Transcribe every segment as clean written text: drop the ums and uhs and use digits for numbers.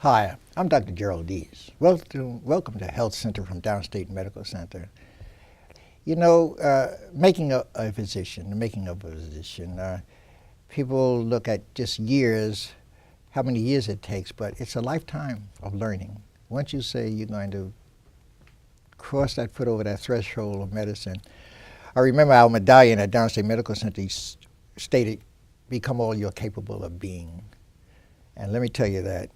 Hi, I'm Dr. Gerald Deas. Welcome to Health Center from Downstate Medical Center. You know, making a physician, people look at just years, how many years it takes, but it's a lifetime of learning. Once you say you're going to cross that foot over that threshold of medicine, I remember our medallion at Downstate Medical Center stated, "Become all you're capable of being." And let me tell you that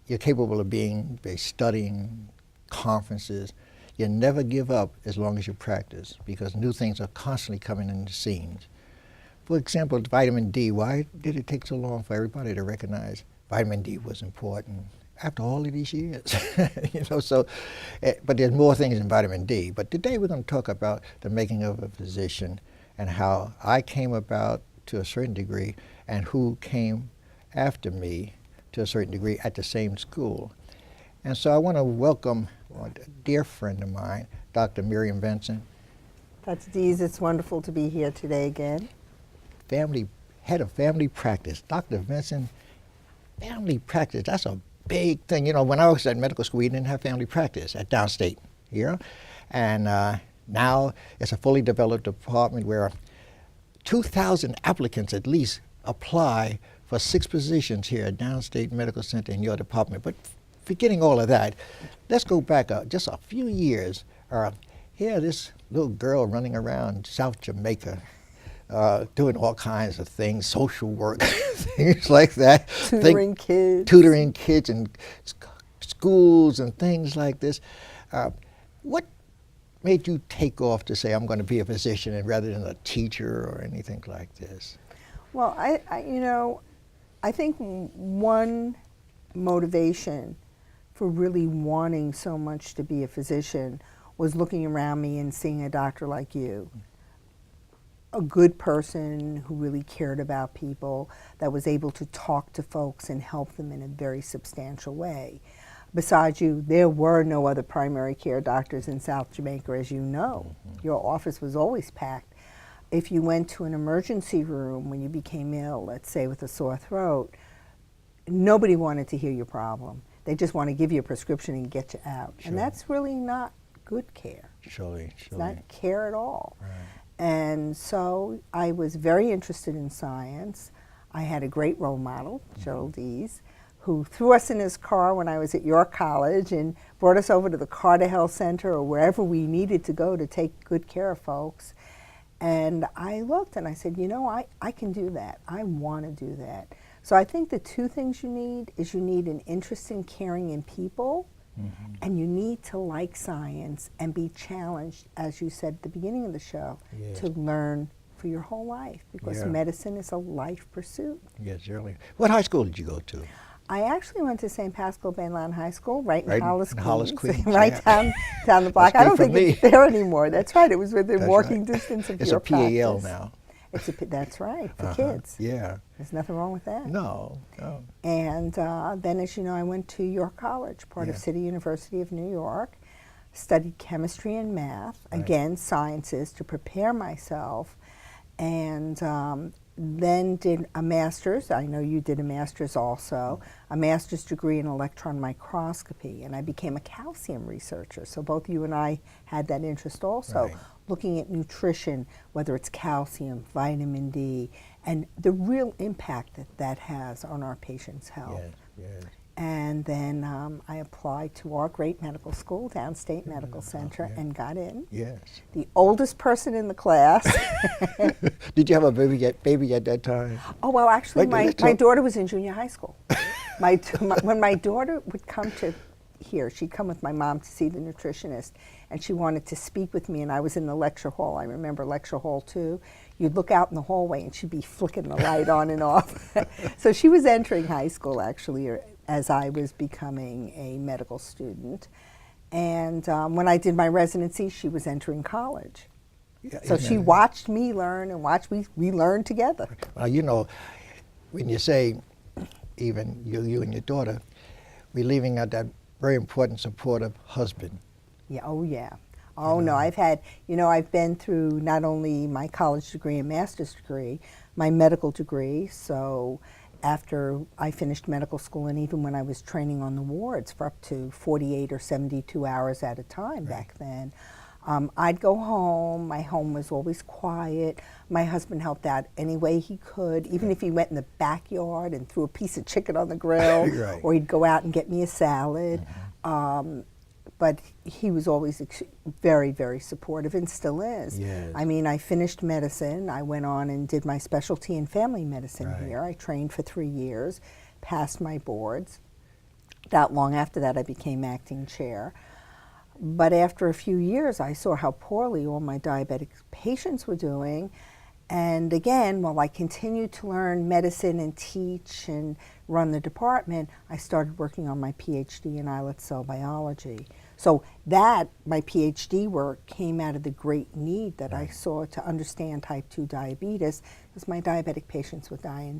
you're capable of being by studying, conferences. You never give up as long as you practice, because new things are constantly coming in the scenes. For example, vitamin D. Why did it take so long for everybody to recognize vitamin D was important after all of these years? But there's more things than vitamin D. But today we're going to talk about the making of a physician and how I came about to a certain degree and who came after me to a certain degree at the same school. And so I want to welcome a dear friend of mine, Dr. Miriam Benson. Dr. Deas, it's wonderful to be here today again. Head of family practice. Dr. Benson, family practice, that's a big thing. You know, when I was at medical school, we didn't have family practice at Downstate here. And now it's a fully developed department where 2,000 applicants at least apply for 6 positions here at Downstate Medical Center in your department. But forgetting all of that, let's go back just a few years. Here, this little girl running around South Jamaica, doing all kinds of things, social work, things like that. Tutoring kids in schools and things like this. What made you take off to say, I'm going to be a physician and rather than a teacher or anything like this? Well, I think one motivation for really wanting so much to be a physician was looking around me and seeing a doctor like you. A good person who really cared about people, that was able to talk to folks and help them in a very substantial way. Besides you, there were no other primary care doctors in South Jamaica, as you know. Your office was always packed. If you went to an emergency room when you became ill, let's say with a sore throat, nobody wanted to hear your problem. They just want to give you a prescription and get you out. Sure. And that's really not good care. Surely. It's not care at all. Right. And so I was very interested in science. I had a great role model, Gerald Deas, who threw us in his car when I was at York College and brought us over to the Carter Health Center or wherever we needed to go to take good care of folks. And I looked and I said, you know, I can do that. I want to do that. So I think the 2 things you need is you need an interest in caring in people, and you need to like science and be challenged, as you said at the beginning of the show, yes, to learn for your whole life, because medicine is a life pursuit. Yes, certainly. What high school did you go to? I actually went to St. Pascal Bainland High School, right in Hollis, Queens. Right down the block. I don't think it's there anymore. That's right. It was within walking distance of your practice. It's a PAL now. That's right, for kids. Yeah. There's nothing wrong with that. No. And then, as you know, I went to York College, part of City University of New York, studied chemistry and math, again, sciences, to prepare myself, and then did a master's. I know you did a master's also, a master's degree in electron microscopy, and I became a calcium researcher. So both you and I had that interest also, looking at nutrition, whether it's calcium, vitamin D, and the real impact that has on our patients' health. Yes. And then I applied to our great medical school, Downstate Medical Center, and got in. Yes. The oldest person in the class. Did you have a baby at that time? Oh, well, actually, my daughter was in junior high school. When my daughter would come to here, she'd come with my mom to see the nutritionist, and she wanted to speak with me, and I was in the lecture hall. I remember lecture hall 2. You'd look out in the hallway, and she'd be flicking the light on and off. So she was entering high school, actually, as I was becoming a medical student. And when I did my residency, she was entering college. Yeah, so she watched me learn and watched we learn together. Well, you know, when you say, even you and your daughter, we're leaving out that very important, supportive husband. Yeah, oh yeah. Oh no, I've been through not only my college degree and master's degree, my medical degree, so after I finished medical school, and even when I was training on the wards for up to 48 or 72 hours at a time back then, I'd go home. My home was always quiet. My husband helped out any way he could, even if he went in the backyard and threw a piece of chicken on the grill, Right. or he'd go out and get me a salad. But he was always very, very supportive, and still is. Yes. I mean, I finished medicine. I went on and did my specialty in family medicine Right. here. I trained for 3 years, passed my boards. Not long after that, I became acting chair. But after a few years, I saw how poorly all my diabetic patients were doing. And again, while I continued to learn medicine and teach and run the department, I started working on my PhD in islet cell biology. So that, my PhD work, came out of the great need that I saw to understand type 2 diabetes, because my diabetic patients would die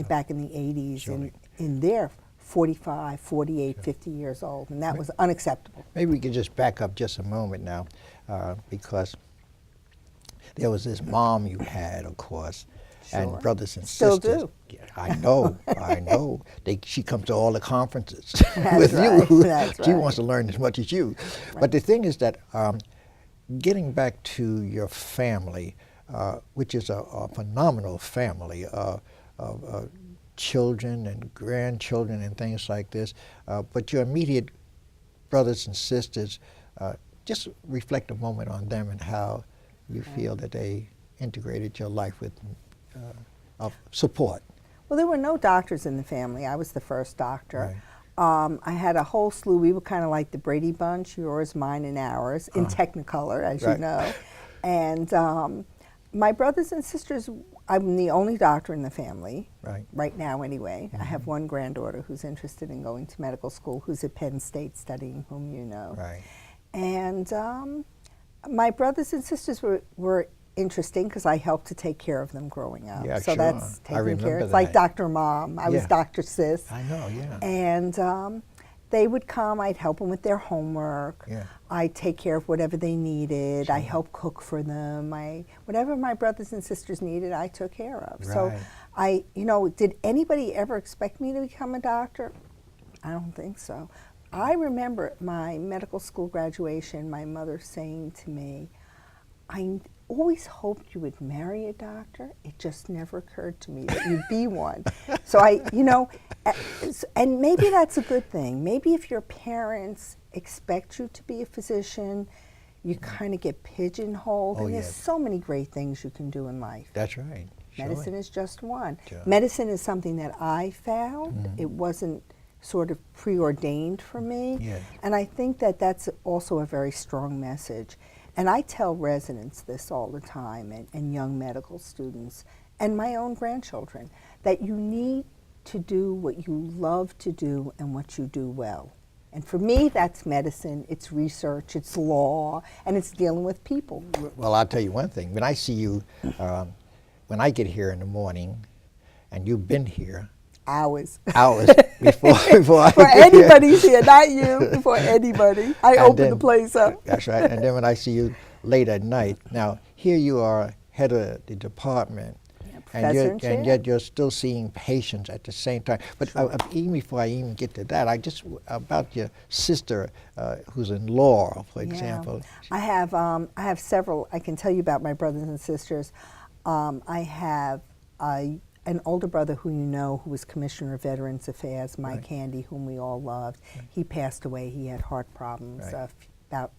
back in the 80s, Surely. in their 45, 48, 50 years old, and that was unacceptable. Maybe we could just back up just a moment now, because there was this mom you had, of course, Sure. and brothers and Still sisters. do. Yeah, I know, I know. She comes to all the conferences That's with right, you. that's She right. wants to learn as much as you. But the thing is that getting back to your family, which is a phenomenal family of children and grandchildren and things like this, but your immediate brothers and sisters, just reflect a moment on them and how you feel that they integrated your life with of support. Well, there were no doctors in the family. I was the first doctor. Right. I had a whole slew. We were kind of like the Brady Bunch, yours, mine, and ours, in Technicolor, as you Right. know. And my brothers and sisters, I'm the only doctor in the family, Right. now anyway. I have one granddaughter who's interested in going to medical school, who's at Penn State studying, whom you know. Right. And my brothers and sisters were interesting because I helped to take care of them growing up. Yeah, so sure. that's I taking care. remember It's like that. Dr. Mom. I was Yeah. Dr. Sis. I know, yeah. And they would come. I'd help them with their homework. Yeah. I'd take care of whatever they needed. I Sure. helped cook for them. Whatever my brothers and sisters needed, I took care of. So Right. did anybody ever expect me to become a doctor? I don't think so. I remember at my medical school graduation, my mother saying to me, I always hoped you would marry a doctor. It just never occurred to me that you'd be one. So and maybe that's a good thing. Maybe if your parents expect you to be a physician, you kind of get pigeonholed. Oh, and there's yes. so many great things you can do in life. That's right. Medicine is just one. Sure. Medicine is something that I found. It wasn't sort of preordained for me. Yes. And I think that that's also a very strong message. And I tell residents this all the time, and young medical students, and my own grandchildren, that you need to do what you love to do and what you do well. And for me, that's medicine, it's research, it's law, and it's dealing with people. Well, I'll tell you one thing. When I see you, when I get here in the morning, and you've been here Hours. before I For get here. anybody's here, not you, before anybody. I And open then- the place up. That's right. And then when I see you late at night, now here you are, head of the department, professor and and chair. yet you're still seeing patients at the same time. But even before I even get to that, about your sister who's in law, for example. I have several. I can tell you about my brothers and sisters. I have an older brother who you know, who was Commissioner of Veterans Affairs, Mike Handy, whom we all loved. He passed away. He had heart problems about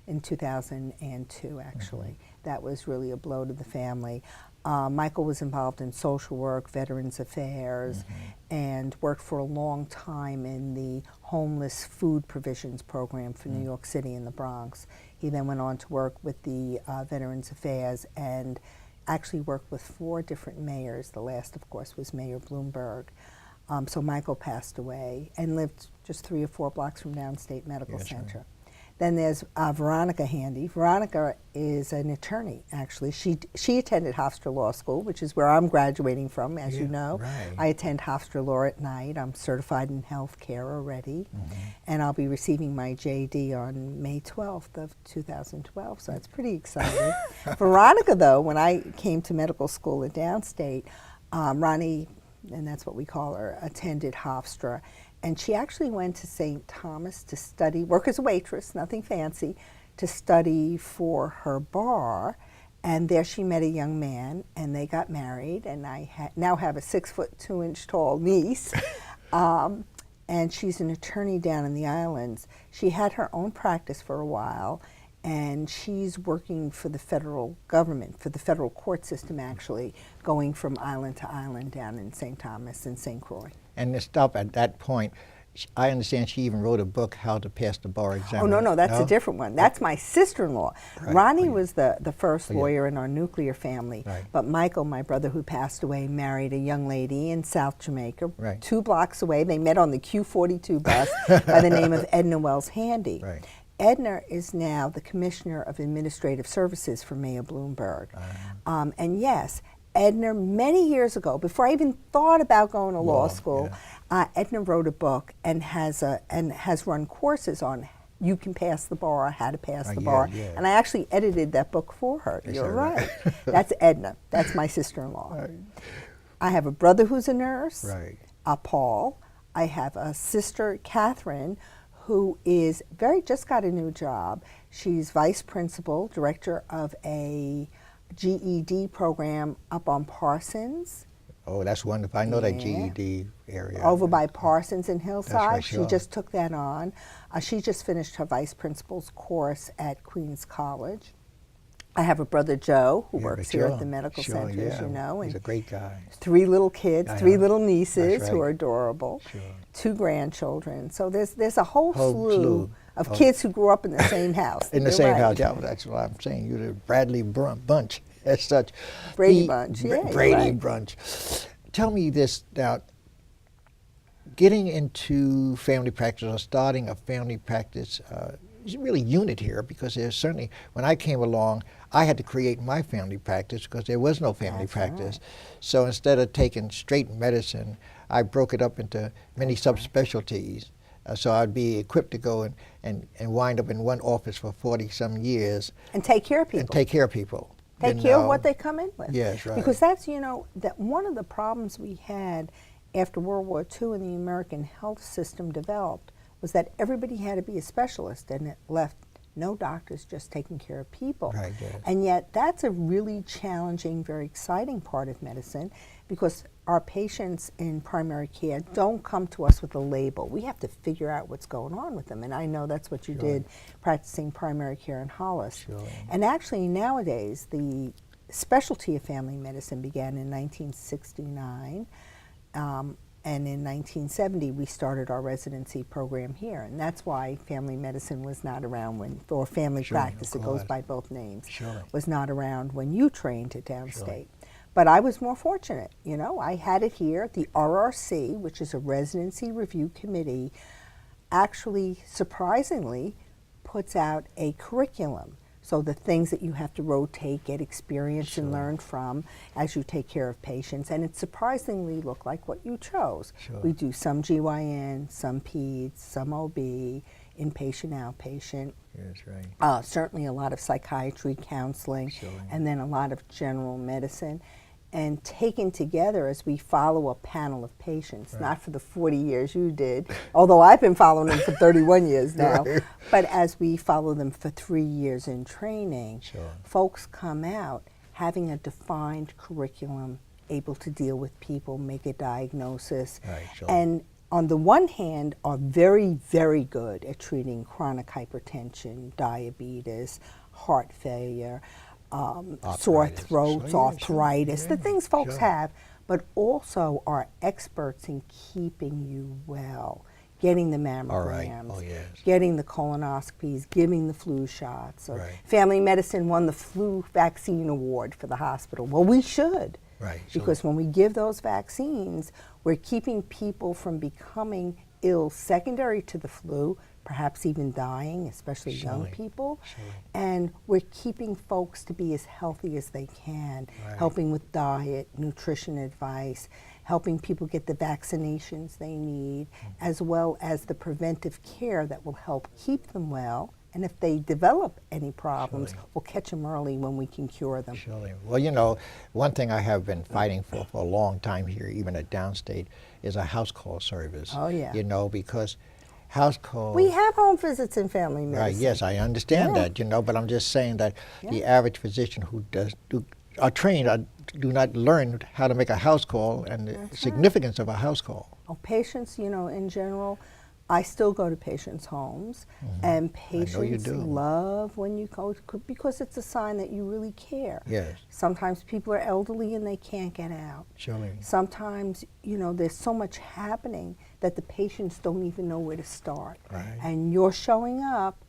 in 2002, actually. That was really a blow to the family. Michael was involved in social work, Veterans Affairs, and worked for a long time in the homeless food provisions program for New York City and the Bronx. He then went on to work with the Veterans Affairs and actually worked with 4 different mayors. The last, of course, was Mayor Bloomberg. So Michael passed away and lived just 3 or 4 blocks from Downstate Medical Center. Then there's Veronica Handy. Veronica is an attorney, actually. She attended Hofstra Law School, which is where I'm graduating from, as you know. Right. I attend Hofstra Law at night. I'm certified in health care already. And I'll be receiving my JD on May 12th of 2012, so that's pretty exciting. Veronica, though, when I came to medical school at Downstate, Ronnie and that's what we call her, attended Hofstra. And she actually went to St. Thomas to study, work as a waitress, nothing fancy, to study for her bar. And there she met a young man, and they got married. And I now have a 6'2" tall niece. And she's an attorney down in the islands. She had her own practice for a while, and she's working for the federal government, for the federal court system actually, going from island to island down in St. Thomas and St. Croix. And to stop at that point, I understand she even wrote a book, How to Pass the Bar Exam. Oh, no, that's a different one. That's my sister-in-law. Right. Ronnie was the first lawyer in our nuclear family. Right. But Michael, my brother who passed away, married a young lady in South Jamaica, right. 2 blocks away. They met on the Q42 bus by the name of Edna Wells Handy. Right. Edna is now the Commissioner of Administrative Services for Mayor Bloomberg. And yes, Edna, many years ago, before I even thought about going to law school, Edna wrote a book and has run courses on you can pass the bar, how to pass the bar. Yeah. And I actually edited that book for her. Is You're that right. That's Edna. That's my sister-in-law. Right. I have a brother who's a nurse, Right. Paul. I have a sister, Catherine, who just got a new job. She's vice principal, director of a GED program up on Parsons. Oh, that's wonderful. I know that GED area. Over by Parsons and Hillside. Right, sure. She just took that on. She just finished her vice principal's course at Queens College. I have a brother, Joe, who works here at the medical center, as you know. He's a great guy. 3 little kids, 3 little nieces right. who are adorable, Sure. 2 grandchildren. So there's a whole slew of kids who grew up in the same house. In the same house, yeah, that's what I'm saying. You're the Bradley bunch as such. Brady bunch, yeah. Brady right. bunch. Tell me this now. Getting into family practice or starting a family practice is really unit here, because there's certainly, when I came along, I had to create my family practice because there was no family practice. Right. So instead of taking straight medicine, I broke it up into many subspecialties. So I'd be equipped to go and wind up in one office for 40-some years. And take care of people. And take care of people. Take care of what they come in with. Yes, right. Because that's, that one of the problems we had after World War II and the American health system developed was that everybody had to be a specialist, and it left no doctors just taking care of people. Right, yes. And yet that's a really challenging, very exciting part of medicine, because our patients in primary care don't come to us with a label. We have to figure out what's going on with them, and I know that's what you did practicing primary care in Hollis. Sure. And actually nowadays the specialty of family medicine began in 1969. And in 1970, we started our residency program here, and that's why family medicine was not around or family practice, it goes by both names, was not around when you trained at Downstate. But I was more fortunate, I had it here. The RRC, which is a residency review committee, actually, surprisingly, puts out a curriculum. So the things that you have to rotate, get experience and learn from as you take care of patients. And it surprisingly looked like what you chose. We do some GYN, some peds, some OB, inpatient, outpatient. Yes, right. Certainly a lot of psychiatry, counseling, and then a lot of general medicine. And taken together as we follow a panel of patients, not for the 40 years you did, although I've been following them for 31 years now, but as we follow them for 3 years in training, folks come out having a defined curriculum, able to deal with people, make a diagnosis, and on the one hand are very, very good at treating chronic hypertension, diabetes, heart failure, sore throats, arthritis, the things folks have, but also are experts in keeping you well, getting the mammograms, getting the colonoscopies, giving the flu shots. Family medicine won the flu vaccine award for the hospital. Well, we should, because when we give those vaccines, we're keeping people from becoming ill secondary to the flu, perhaps even dying, especially young people. And we're keeping folks to be as healthy as they can, helping with diet, nutrition advice, helping people get the vaccinations they need, as well as the preventive care that will help keep them well And if they develop any problems, Surely. we'll catch them early when we can cure them. Surely. Well, you know, one thing I have been fighting for a long time here, even at Downstate, is a house call service. Oh, yeah. You know, because house calls. We have home visits in family medicine. Right. Yes, I understand Yeah. that. You know, but I'm just saying that the Yeah. average physician who are trained do not learn how to make a house call and the That's significance of a house call. Oh, patients, you know, in general, I still go to patients' homes, and patients do. love when you go because it's a sign that you really care. Yes. Sometimes people are elderly and they can't get out. Surely. Sometimes, you know, there's so much happening that the patients don't even know where to start. Right. And your showing up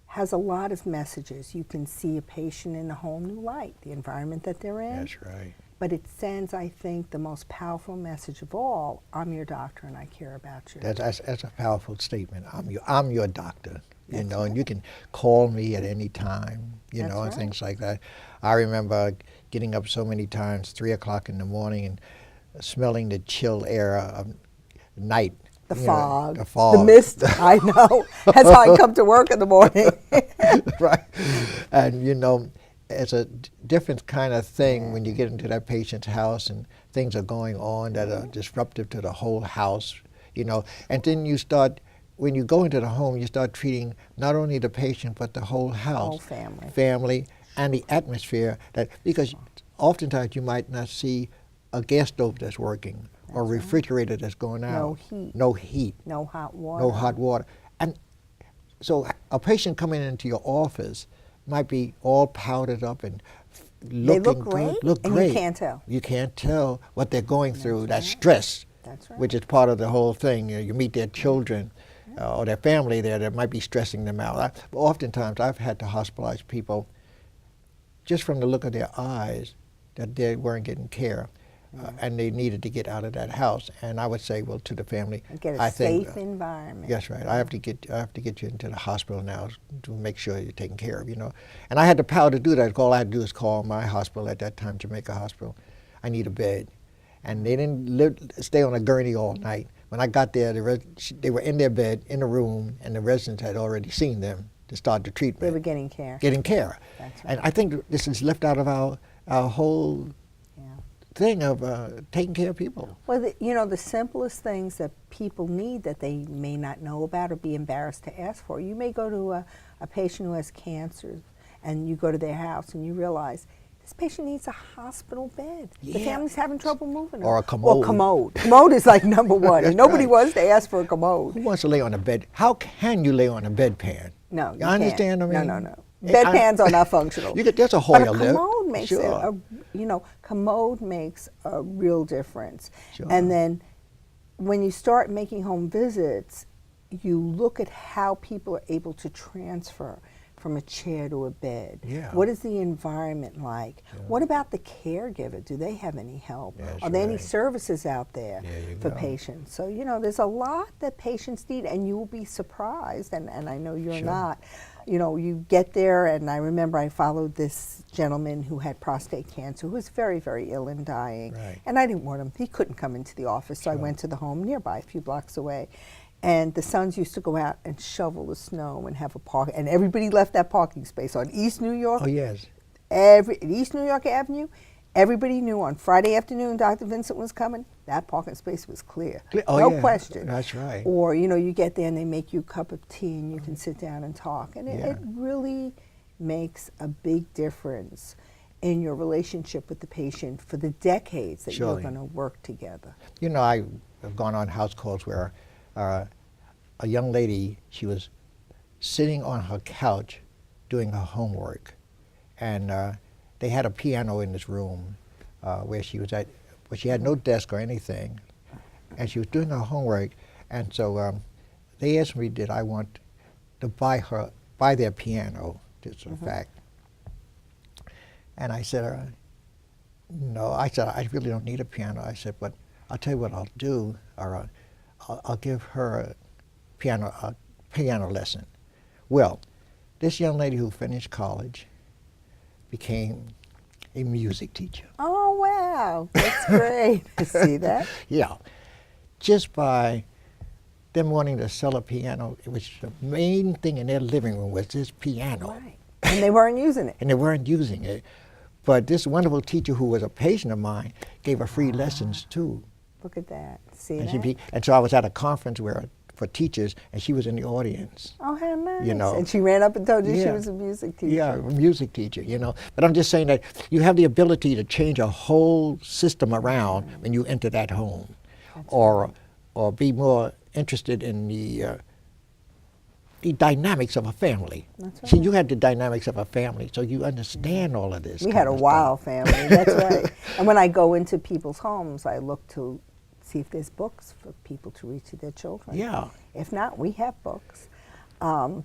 has a lot of messages. You can see a patient in a whole new light, the environment that they're in. That's right. But it sends, I think, the most powerful message of all: I'm your doctor and I care about you. That's a powerful statement. I'm your doctor. You That's know, right. and you can call me at any time. You That's know, and right. things like that. I remember getting up so many times, 3 o'clock in the morning, and smelling the chill air of night. The you know, fog, the fog, the mist. I know. That's how I come to work in the morning. Right. And you know, it's a different kind of thing when you get into that patient's house and things are going on that are disruptive to the whole house, you know. And then you start, when you go into the home, you start treating not only the patient but the whole house. Whole family. Family and the atmosphere, that because oftentimes you might not see a gas stove that's working or a refrigerator that's going out. No heat. No heat. No hot water. No hot water. And so a patient coming into your office might be all powdered up and looking They look good, great, look and great. you can't tell. You can't tell what they're going through, that right. stress, That's right. which is part of the whole thing. You know, you meet their children or their family there that might be stressing them out. Oftentimes I've had to hospitalize people just from the look of their eyes that they weren't getting care. And they needed to get out of that house, and I would say, well, to the family, And get a I think, safe environment. Yes, right. I have to get you into the hospital now to make sure you're taken care of. You know, and I had the power to do that. All I had to do is call my hospital at that time, Jamaica Hospital. I need a bed, and they didn't stay on a gurney all night. When I got there, they were in their bed in a room, and the residents had already seen them to start the treatment. They were getting care. Getting care. That's right. And I think this is left out of our whole thing of taking care of people. Well, you know, the simplest things that people need that they may not know about or be embarrassed to ask for. You may go to a patient who has cancer, and you go to their house and you realize this patient needs a hospital bed. The Yeah. family's having trouble moving her. Or a commode. Or commode. Commode is like number one. That's Nobody right. wants to ask for a commode. Who wants to lay on a bed? How can you lay on a bedpan? No, you You understand can't. what I mean? No. Bedpans are not functional. There's a But Hoyer a lift. commode makes Sure. commode makes a real difference. Sure. And then when you start making home visits, you look at how people are able to transfer from a chair to a bed. Yeah. What is the environment like? What about the caregiver? Do they have any help? That's Are there any right. services out there There you for go. patients? So, you know, there's a lot that patients need, and you will be surprised, and I know you're Sure. not. You know, you get there, and I remember I followed this gentleman who had prostate cancer, who was very, very ill and dying. Right. And I didn't want him. He couldn't come into the office, so I went to the home nearby, a few blocks away. And the sons used to go out and shovel the snow and have a park, and everybody left that parking space on East New York. Oh, yes. East New York Avenue, everybody knew on Friday afternoon Dr. Vincent was coming, that parking space was clear. Oh, no yeah. question. That's right. Or, you know, you get there and they make you a cup of tea and you can sit down and talk. And Yeah. it really makes a big difference in your relationship with the patient for the decades that Surely. you're going to work together. You know, I have gone on house calls where a young lady, she was sitting on her couch doing her homework, and they had a piano in this room where she was at, but she had no desk or anything, and she was doing her homework, and so they asked me, did I want to buy their piano, just a fact. And I said, no. I said, I really don't need a piano. I said, but I'll tell you what I'll do. I'll give her a piano lesson. Well, this young lady who finished college became a music teacher. Oh, wow. That's great. See that? Yeah. Just by them wanting to sell a piano, which the main thing in their living room was this piano. Right. And they weren't using it. And they weren't using it. But this wonderful teacher who was a patient of mine gave her free lessons too. Look at that. See And, that? and so I was at a conference for teachers, and she was in the audience. Oh, how nice. You know. And she ran up and told you she Yeah. was a music teacher. Yeah, a music teacher, you know. But I'm just saying that you have the ability to change a whole system around when you enter that home. Or be more interested in the dynamics of a family. That's See, right. you had the dynamics of a family, so you understand all of this. We kind had a of stuff. wild family, that's right. And when I go into people's homes, I look to see if there's books for people to read to their children. Yeah. If not, we have books. And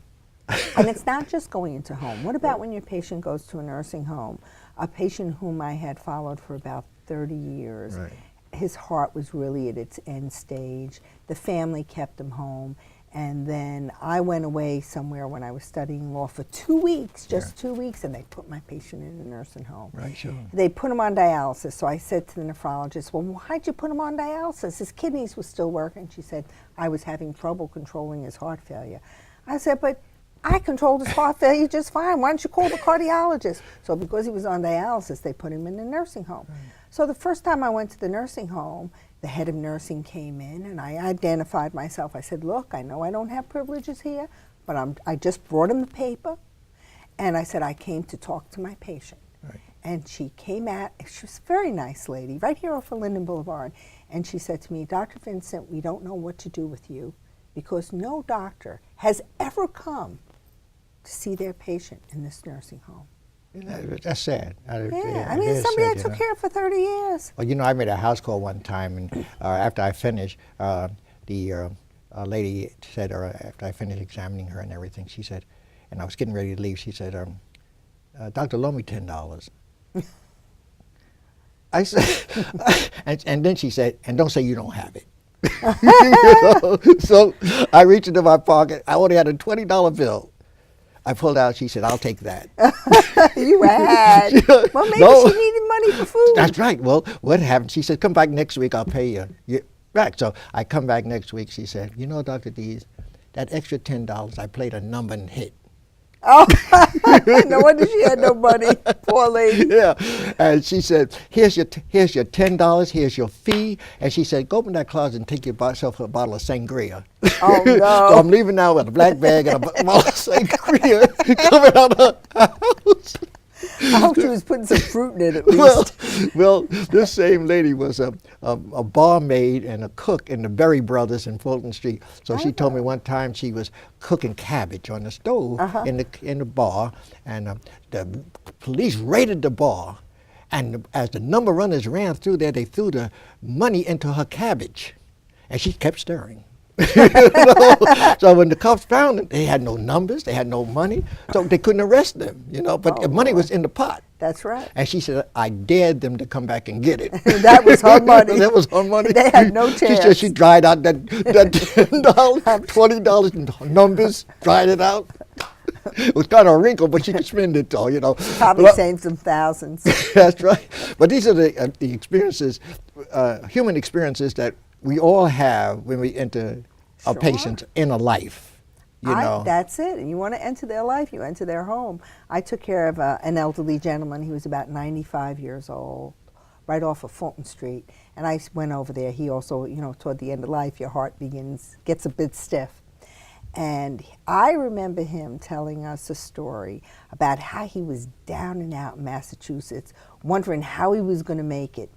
it's not just going into home. What about when your patient goes to a nursing home? A patient whom I had followed for about 30 years. Right. His heart was really at its end stage. The family kept him home. And then I went away somewhere when I was studying law for 2 weeks, just 2 weeks, and they put my patient in a nursing home. Right, sure. They put him on dialysis. So I said to the nephrologist, well, why'd you put him on dialysis? His kidneys were still working. She said, I was having trouble controlling his heart failure. I said, but I controlled his heart failure just fine. Why don't you call the cardiologist? So because he was on dialysis, they put him in the nursing home. Right. So the first time I went to the nursing home, the head of nursing came in and I identified myself. I said, look, I know I don't have privileges here, but I just brought him the paper. And I said, I came to talk to my patient. Right. And she came out, she was a very nice lady, right here off of Linden Boulevard. And she said to me, Dr. Vincent, we don't know what to do with you because no doctor has ever come to see their patient in this nursing home. That's sad. Yeah, I mean, somebody I took care of for 30 years. Well, you know, I made a house call one time, and after I finished, the lady said, or after I finished examining her and everything, she said, and I was getting ready to leave, she said, Doctor, loan me $10. I said, and then she said, and don't say you don't have it. You know? So I reached into my pocket. I only had a $20 bill. I pulled out. She said, "I'll take that." You had. Well, maybe No. she needed money for food. That's right. Well, what happened? She said, "Come back next week. I'll pay you back." So I come back next week. She said, "You know, Dr. Deas, that extra $10, I played a number and hit." Oh, no wonder she had no money. Poor lady. Yeah, and she said, "Here's your $10. Here's your fee." And she said, "Go open that closet and take yourself a bottle of sangria." Oh, no. So I'm leaving now with a black bag and a bottle of sangria coming out of her house. I hope she was putting some fruit in it at least. Well, this same lady was a barmaid and a cook in the Berry Brothers in Fulton Street. So she told me one time she was cooking cabbage on the stove in the bar, and the police raided the bar, and as the number runners ran through there, they threw the money into her cabbage, and she kept stirring. You know? So when the cops found them, they had no numbers, they had no money, so they couldn't arrest them, you know, but the money was in the pot. That's right. And she said, I dared them to come back and get it. That was her money. That was her money. They had no chance. She said she dried out that $10, $20 in numbers, dried it out. It was kind of a wrinkle, but she could spend it all, you know. Probably saved some thousands. That's right. But these are the experiences, human experiences that we all have when we enter a patient's inner life. You know. That's it. And you want to enter their life, you enter their home. I took care of an elderly gentleman. He was about 95 years old, right off of Fulton Street. And I went over there. He also, you know, toward the end of life, your heart gets a bit stiff. And I remember him telling us a story about how he was down and out in Massachusetts, wondering how he was going to make it.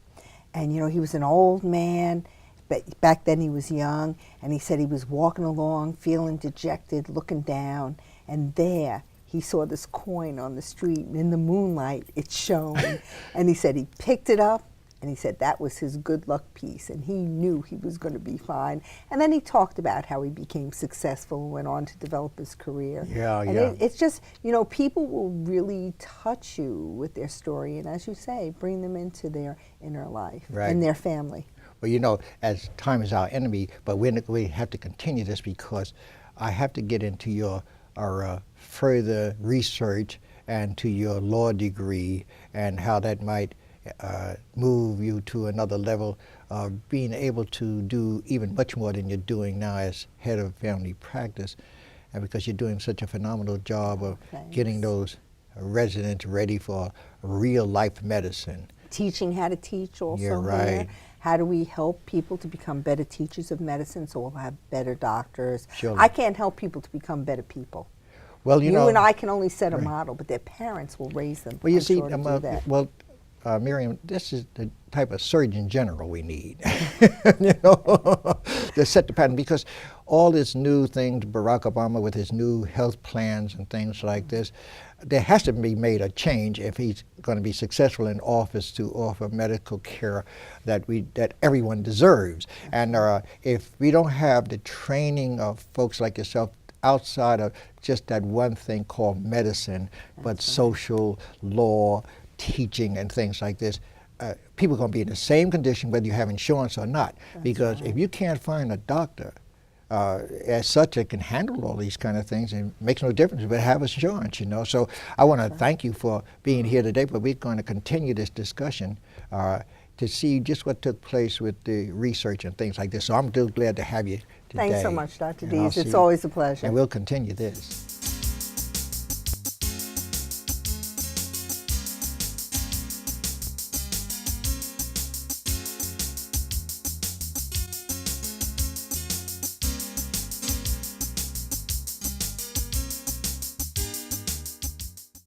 And, you know, he was an old man. But back then he was young, and he said he was walking along, feeling dejected, looking down, and there he saw this coin on the street, and in the moonlight it shone. And he said he picked it up, and he said that was his good luck piece, and he knew he was going to be fine. And then he talked about how he became successful and went on to develop his career. Yeah, and yeah. It's just, you know, people will really touch you with their story, and as you say, bring them into their inner life and their family. Well, you know, as time is our enemy, but we have to continue this because I have to get into our further research and to your law degree and how that might move you to another level being able to do even much more than you're doing now as head of family practice, and because you're doing such a phenomenal job of getting those residents ready for real life medicine. Teaching how to teach also. You're right. How do we help people to become better teachers of medicine so we'll have better doctors? Surely. I can't help people to become better people. Well, you know, and I can only set a model, but their parents will raise them. Well, you I'm see, sure to do that. well, Miriam, this is the type of Surgeon General we need, you know, to set the pattern, because all this new things, Barack Obama with his new health plans and things like this, there has to be made a change if he's going to be successful in office to offer medical care that everyone deserves. And if we don't have the training of folks like yourself outside of just that one thing called medicine, but social, law, teaching, and things like this, people are going to be in the same condition whether you have insurance or not. Because if you can't find a doctor as such that can handle all these kind of things, it makes no difference but have insurance, you know. So I want to thank you for being here today, but we're going to continue this discussion to see just what took place with the research and things like this. So I'm glad to have you today. Thanks so much, Dr. Deas. It's always a pleasure. And we'll continue this.